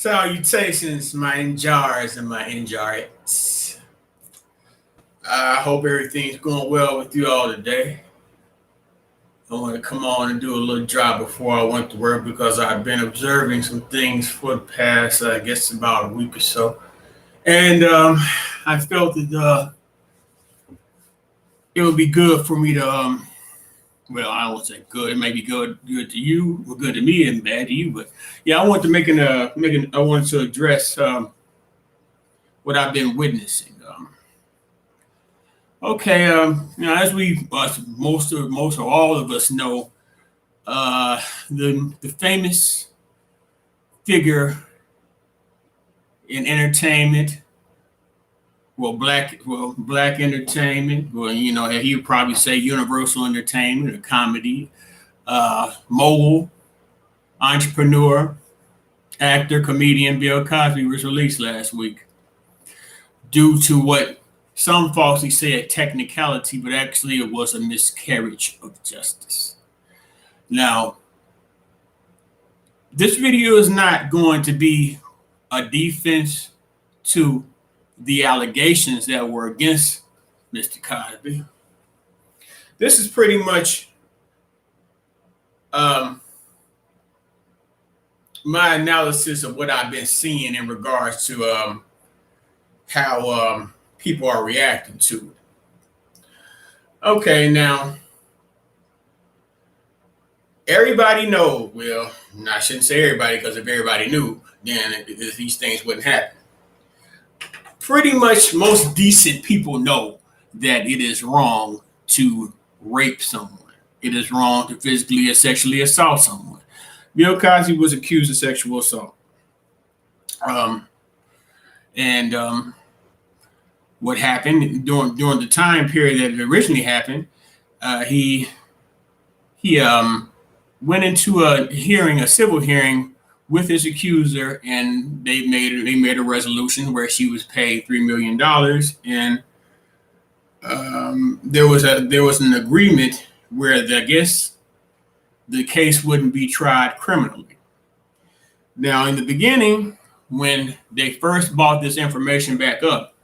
Salutations, my enjars and my enjarettes. I hope everything's going well with you all today. I want to come on and do a little drop before I went to work because I've been observing some things for the past, I guess, about a week or so. And I felt that it would be good for me to, well, I won't say good. It may be good to you, or good to me, and bad to you. But yeah, I want to I wanted to address what I've been witnessing. Okay, as most or all of us know, the famous figure in entertainment, black entertainment, he would probably say universal entertainment or comedy, mogul, entrepreneur, actor, comedian Bill Cosby was released last week due to what some falsely say a technicality, but actually it was a miscarriage of justice. Now, this video is not going to be a defense to the allegations that were against Mr. Cosby. This is pretty much my analysis of what I've been seeing in regards to how people are reacting to it. Okay, now everybody knows. Well, I shouldn't say everybody, because if everybody knew, then these things wouldn't happen. Pretty much most decent people know that it is wrong to rape someone. It is wrong to physically or sexually assault someone. Bill Cosby was accused of sexual assault. What happened during the time period that it originally happened, he went into a civil hearing with his accuser, and they made a resolution where she was paid $3 million, and there was an agreement where I guess the case wouldn't be tried criminally. Now, in the beginning, when they first brought this information back up,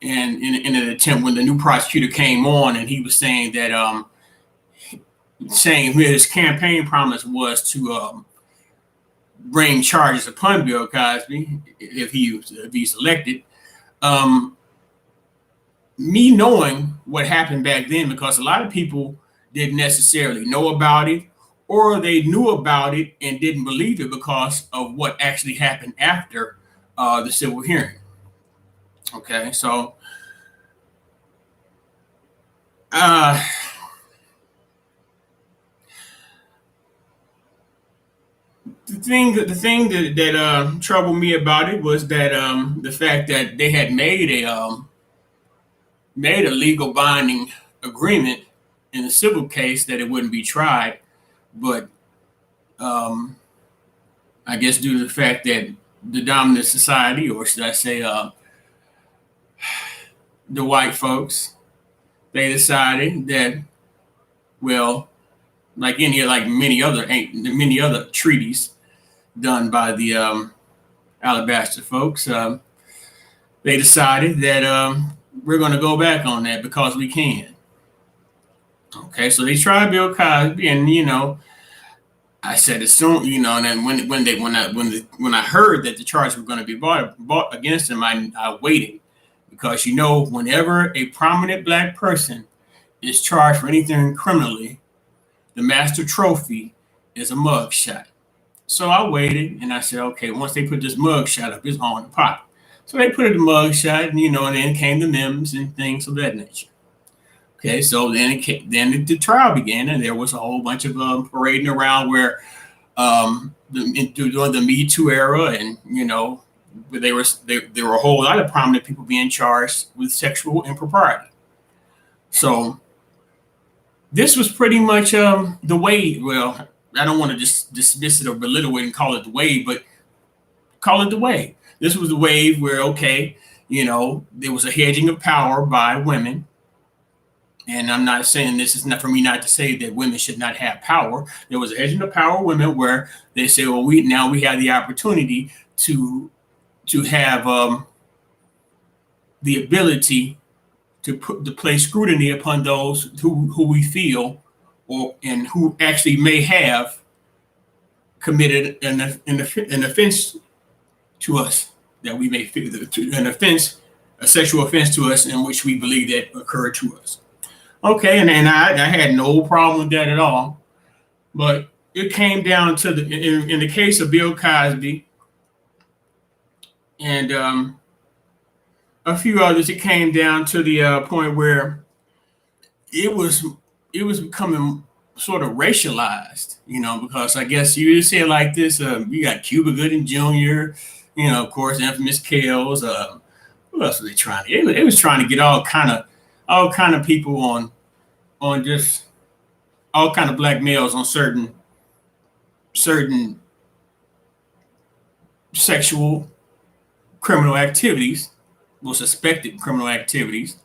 and in an attempt, when the new prosecutor came on, and he was saying that his campaign promise was to bring charges upon Bill Cosby if he's elected. Me knowing what happened back then, because a lot of people didn't necessarily know about it, or they knew about it and didn't believe it because of what actually happened after the civil hearing. Okay, so the thing that troubled me about it was that the fact that they had made a legal binding agreement in a civil case that it wouldn't be tried, but I guess due to the fact that the dominant society, or should I say the white folks, they decided that, well, like many other treaties done by the Alabaster folks, they decided that we're going to go back on that because we can. Okay, so they tried Bill Cosby, and I said as soon, and then when I heard that the charges were going to be brought against him, I waited, because whenever a prominent black person is charged for anything criminally, the master trophy is a mug shot. So I waited, and I said, okay, once they put this mug shot up, it's on the pot. So they put it in the mug shot, and and then came the memes and things of that nature. Okay, so then the trial began, and there was a whole bunch of parading around where during the Me Too era, and there were a whole lot of prominent people being charged with sexual impropriety. So this was pretty much the way. Well, I don't want to just dismiss it or belittle it and call it the wave, but call it the wave. This was the wave where, okay, there was a hedging of power by women. And I'm not saying, this is not for me not to say that women should not have power. There was a hedging of power of women where they say, well, we have the opportunity to have the ability to place scrutiny upon those who we feel and who actually may have committed an offense to us, that we may feel an offense, a sexual offense to us, in which we believe that occurred to us. Okay, and I had no problem with that at all, but it came down to in the case of Bill Cosby and a few others, it came down to the point where it was becoming sort of racialized, because I guess you say it like this: you got Cuba Gooding Jr., of course, infamous Kales. Who else were they trying to? It was trying to get all kind of people on just all kind of black males on certain sexual criminal activities, or suspected criminal activities.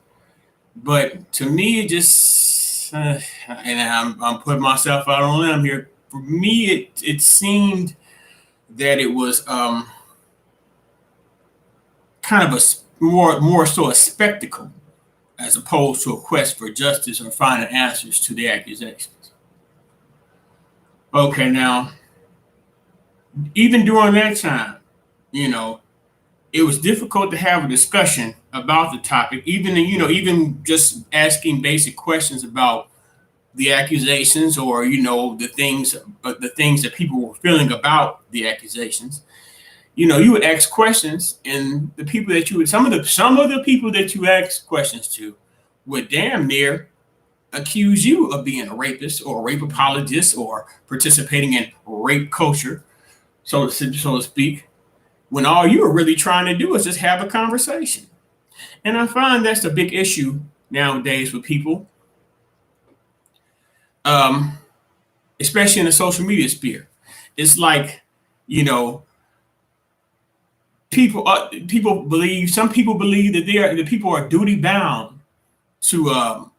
But to me, it just, and I'm putting myself out on a limb here. For me, it seemed that it was kind of a more so a spectacle, as opposed to a quest for justice or finding answers to the accusations. Okay, now, even during that time, it was difficult to have a discussion about the topic, even just asking basic questions about the accusations, or the things that people were feeling about the accusations. You would ask questions, and the people that you would some of the people that you asked questions to would damn near accuse you of being a rapist or a rape apologist or participating in rape culture, so to speak, when all you were really trying to do is just have a conversation. And I find that's a big issue nowadays with people, especially in the social media sphere. It's like, some people believe that people are duty bound to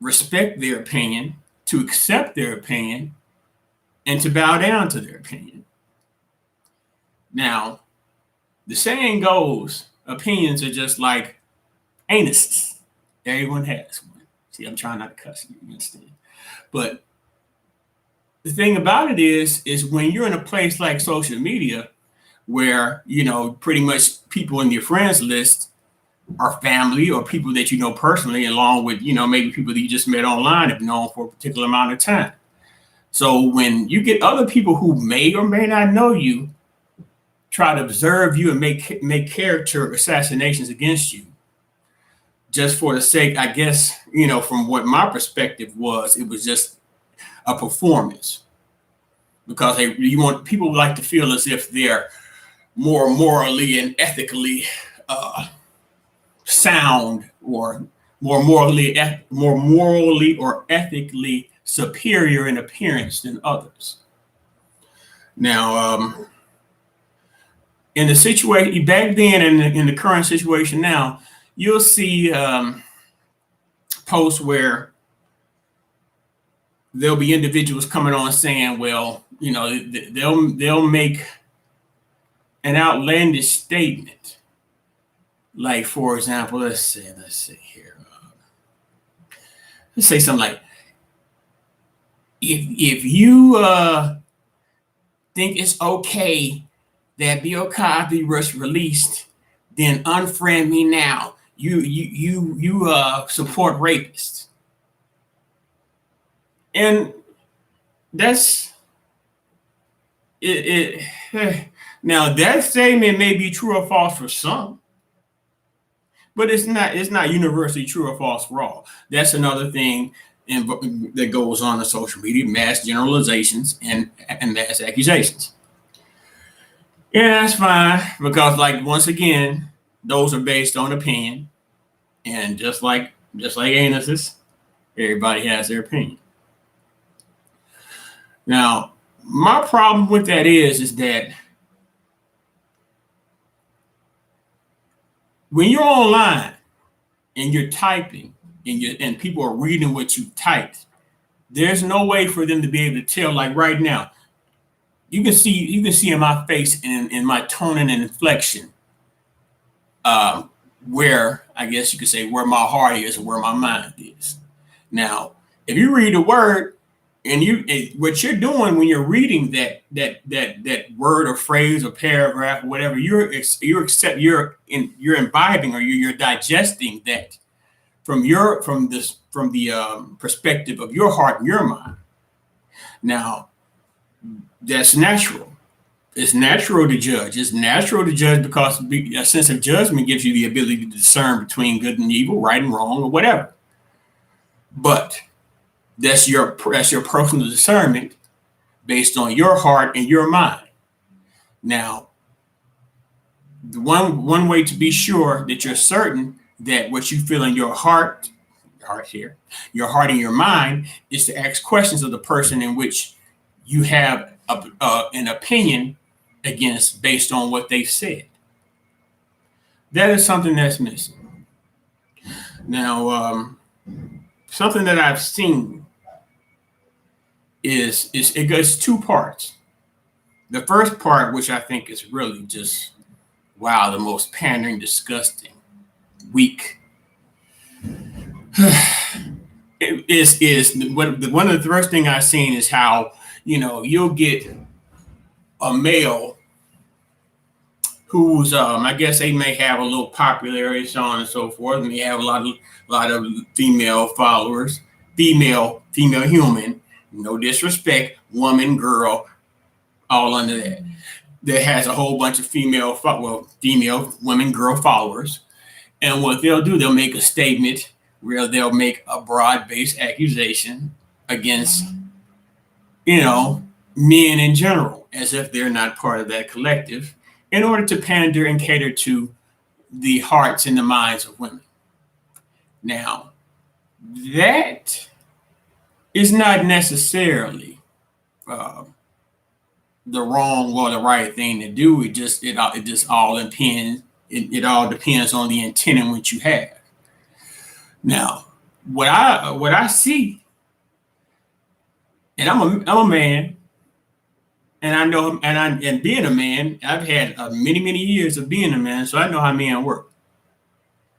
respect their opinion, to accept their opinion, and to bow down to their opinion. Now, the saying goes, opinions are just like anuses. Everyone has one. See, I'm trying not to cuss, you understand. But the thing about it is when you're in a place like social media, where, pretty much people in your friends list are family or people that you know personally, along with, maybe people that you just met online, have known for a particular amount of time. So when you get other people who may or may not know you try to observe you and make character assassinations against you, just for the sake, I guess, from what my perspective was, it was just a performance, because people like to feel as if they're more morally and ethically sound, or more morally or ethically superior in appearance than others. Now, in the situation back then and in the current situation now, you'll see posts where there'll be individuals coming on saying, well, they'll make an outlandish statement. Like, for example, let's see here. Let's say something like, if you think it's okay that Bill Cosby was released, then unfriend me now. You support rapists. And that's it. Now, that statement may be true or false for some, but it's not universally true or false for all. That's another thing that goes on in social media: mass generalizations and mass accusations. Yeah, that's fine, because, like, once again, those are based on opinion, and just like anuses, everybody has their opinion. Now, my problem with that is that when you're online and you're typing and people are reading what you typed, there's no way for them to be able to tell. Like right now, you can see in my face and in my tone and inflection, where I guess you could say where my heart is and where my mind is. Now, if you read the word and what you're doing when you're reading that word or phrase or paragraph or whatever, you're imbibing or you're digesting that from the perspective of your heart and your mind. Now, that's natural. It's natural to judge. It's natural to judge because a sense of judgment gives you the ability to discern between good and evil, right and wrong, or whatever. But that's your personal discernment based on your heart and your mind. Now, the one way to be sure that you're certain that what you feel in your heart and your mind, is to ask questions of the person in which you have an opinion against based on what they said. That is something that's missing. Now, something that I've seen is it goes two parts. The first part, which I think is really just wow, the most pandering, disgusting, weak, is one of the first thing I've seen is how you'll get a male who's I guess they may have a little popularity, so on and so forth, and they have a lot of female followers, female human, no disrespect, woman, girl, all under that has a whole bunch of female women, girl followers. And what they'll do, they'll make a statement where they'll make a broad-based accusation against men in general, as if they're not part of that collective, in order to pander and cater to the hearts and the minds of women. Now, that is not necessarily the wrong or the right thing to do. It just all depends. It all depends on the intent in which you have. Now, what I see, and I'm a man, and I know, and being a man, I've had many years of being a man, so I know how men work.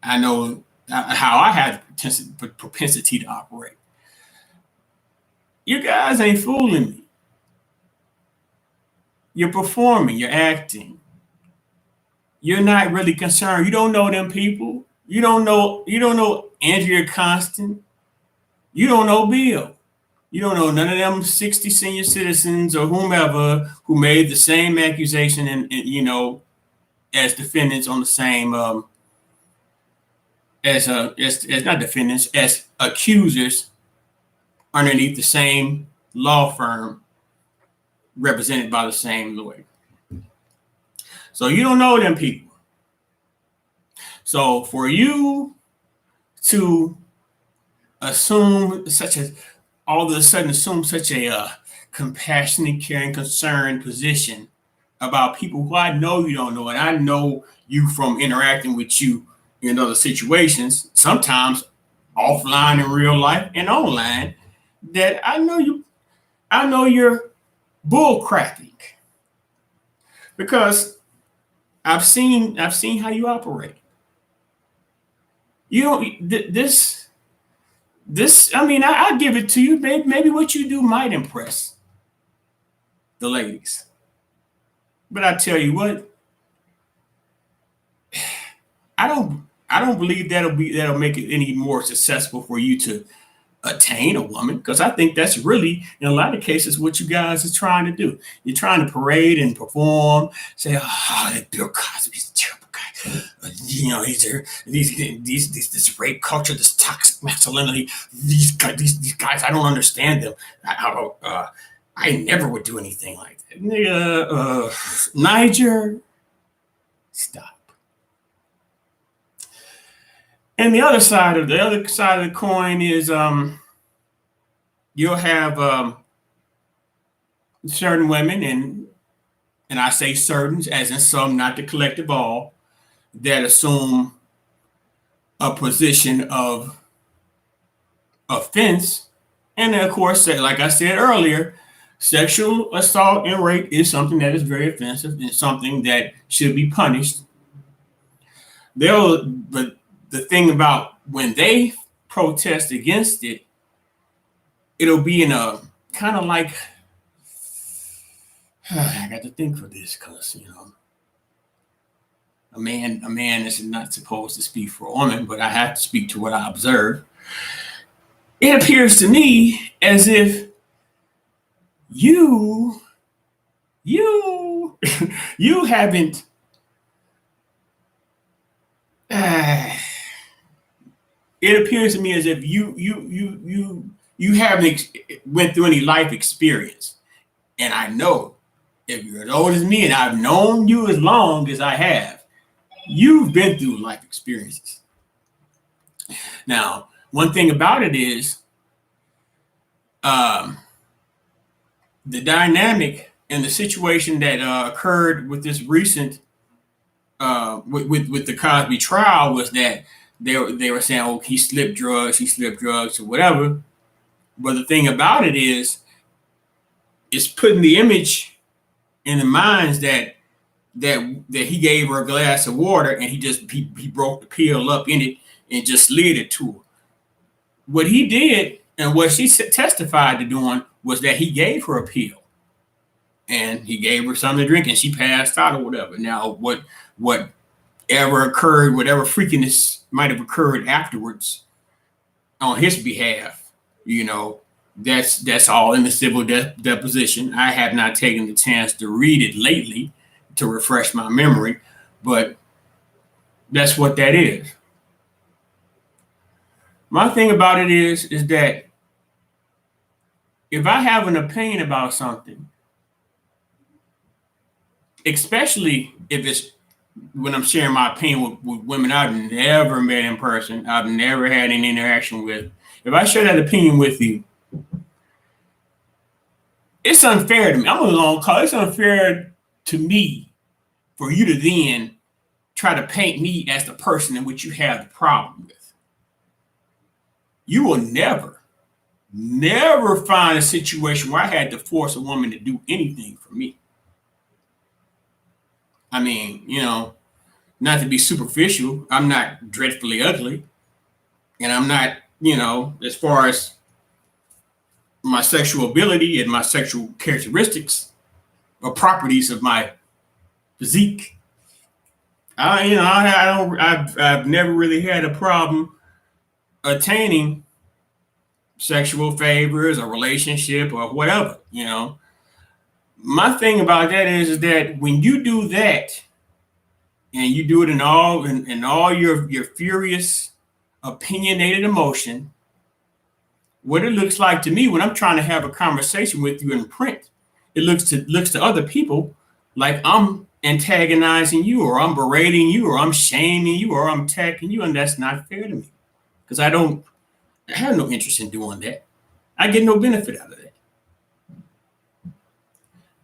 I know how I have propensity to operate. You guys ain't fooling me. You're performing, you're acting. You're not really concerned. You don't know them people. You don't know Andrea Constand. You don't know Bill. You don't know none of them 60 senior citizens or whomever who made the same accusation and as defendants on the same as not defendants, as accusers underneath the same law firm represented by the same lawyer. So you don't know them people. So for you to assume all of a sudden assume such a compassionate, caring, concerned position about people who I know you don't know, and I know you from interacting with you in other situations, sometimes offline in real life and online, that I know you're bull cracking, because I've seen how you operate. You don't this. I mean, I give it to you. Maybe what you do might impress the ladies, but I tell you what, I don't believe that'll make it any more successful for you to attain a woman, because I think that's really, in a lot of cases, what you guys are trying to do. You're trying to parade and perform, say, "Oh, that Bill Cosby's a terrible guy. This rape culture, this toxic masculinity. These guys, I don't understand them. I never would do anything like that." Niger, stop. And the other side of the coin is you'll have certain women, and I say certain as in some, not the collective all, that assume a position of offense, and of course, like I said earlier, Sexual assault and rape is something that is very offensive and something that should be punished. But the thing about when they protest against it, it'll be in a kind of like I got to think for this because a man is not supposed to speak for a woman, but I have to speak to what I observe. It appears to me as if you you haven't it appears to me as if you haven't went through any life experience. And I know if you're as old as me and I've known you as long as I have, you've been through life experiences. Now, one thing about it is the dynamic and the situation that occurred with this recent with the Cosby trial was that they were saying, oh, he slipped drugs, or whatever. But the thing about it is, it's putting the image in the minds that he gave her a glass of water and he broke the pill up in it and just slid it to her. What he did and what she testified to doing was that he gave her a pill and he gave her something to drink and she passed out or whatever. Now, whatever occurred, whatever freakiness might have occurred afterwards on his behalf, that's all in the civil deposition. I have not taken the chance to read it lately to refresh my memory, but that's what that is. My thing about it is that if I have an opinion about something, especially if it's when I'm sharing my opinion with women I've never met in person, I've never had any interaction with, if I share that opinion with you, it's unfair to me. I'm a long call. It's unfair to me for you to then try to paint me as the person in which you have the problem with. You will never find a situation where I had to force a woman to do anything for me. I mean, not to be superficial, I'm not dreadfully ugly. And I'm not, as far as my sexual ability and my sexual characteristics or properties of my physique, I've never really had a problem attaining sexual favors or relationship or whatever, My thing about that is that when you do that and you do it in all your furious, opinionated emotion, what it looks like to me when I'm trying to have a conversation with you in print, it looks to other people like I'm antagonizing you or I'm berating you or I'm shaming you or I'm attacking you, and that's not fair to me because I have no interest in doing that. I get no benefit out of that.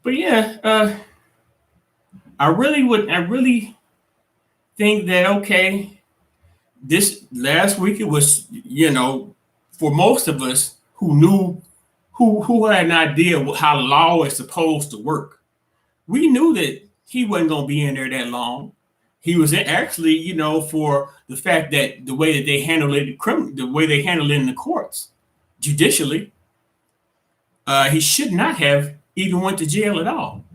But yeah, I really think that, okay, this last week it was, for most of us who had an idea of how law is supposed to work, we knew that he wasn't going to be in there that long. He was actually, for the fact that the way that they handle it, the way they handle it in the courts, judicially, he should not have even went to jail at all.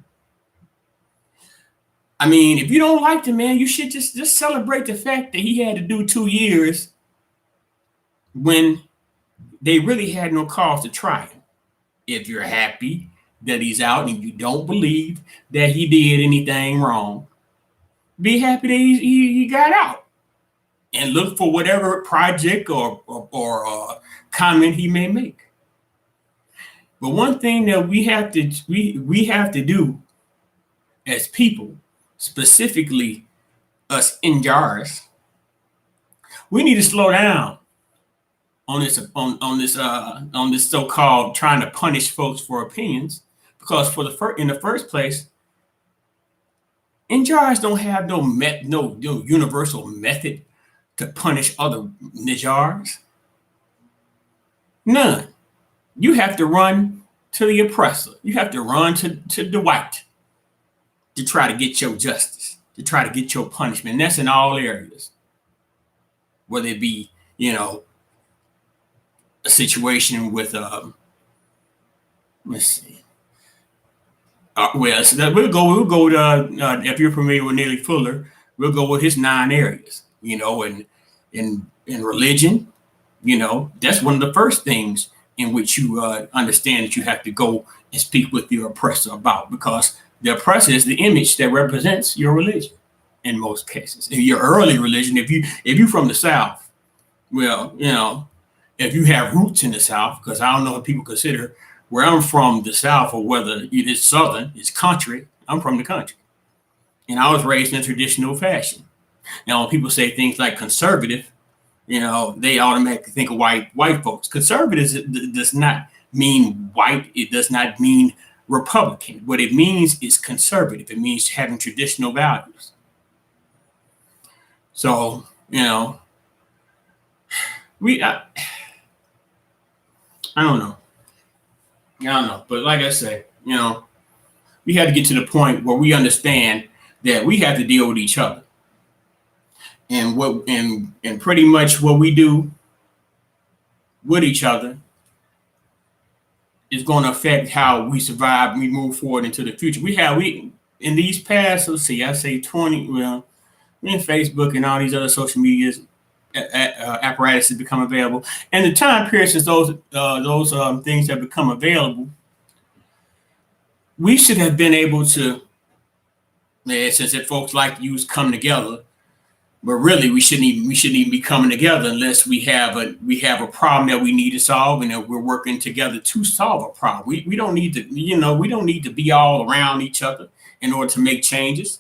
I mean, if you don't like the man, you should just celebrate the fact that he had to do 2 years when they really had no cause to try him. If you're happy that he's out and you don't believe that he did anything wrong, be happy that he got out and look for whatever project or comment he may make. But one thing that we have to do as people, specifically us NJARs, we need to slow down on this so-called trying to punish folks for opinions, because in the first place, NJARs don't have no universal method to punish other NJARs. None. You have to run to the oppressor. You have to run to the white to try to get your justice, to try to get your punishment. And that's in all areas, whether it be, a situation with, let's see. Well, so we'll go to, if you're familiar with Neely Fuller, we'll go with his 9 areas, in religion, that's one of the first things in which you understand that you have to go and speak with your oppressor about, because the oppressor is the image that represents your religion in most cases. In your early religion, if you from the South, well, if you have roots in the South, because I don't know what people consider where I'm from, the South, or whether it is Southern, it's country. I'm from the country, and I was raised in a traditional fashion. Now, when people say things like conservative, they automatically think of white folks. Conservatives does not mean white. It does not mean Republican. What it means is conservative. It means having traditional values. So, I don't know. I don't know. But like I say, we have to get to the point where we understand that we have to deal with each other. And pretty much what we do with each other is going to affect how we survive and we move forward into the future. We in these past, let's see, I say 20, well, in Facebook and all these other social medias apparatuses become available, and the time period since those things have become available, we should have been able to, since that folks like to use come together, but really we shouldn't even be coming together unless we have a problem that we need to solve, and that we're working together to solve a problem. We don't need to, we don't need to be all around each other in order to make changes.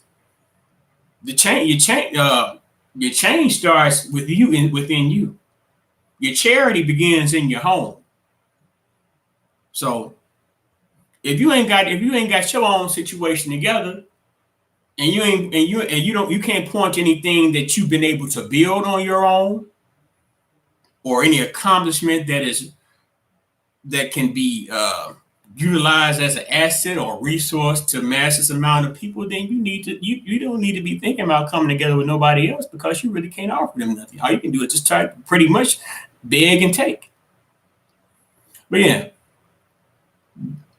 Your change starts with you within you. Your charity begins in your home. So if you ain't got your own situation together, and you can't point to anything that you've been able to build on your own, or any accomplishment that can be utilized as an asset or resource to mass amount of people, then you don't need to be thinking about coming together with nobody else, because you really can't offer them nothing. All you can do is just try to pretty much beg and take. But yeah,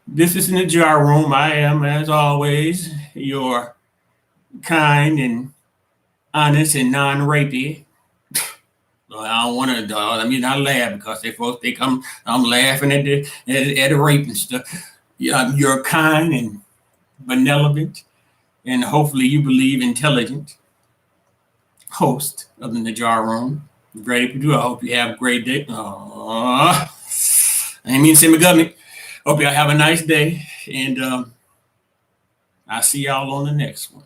this is in the jar room. I am, as always, your kind and honest and non-rapey. I don't want to. I mean, not laugh, because they folks think I'm laughing at the rape and stuff. You're kind and benevolent, and hopefully you believe intelligent host of the Jar Room. Great to do. I hope you have a great day. I ain't mean to say my government. Hope y'all have a nice day, and I'll see y'all on the next one.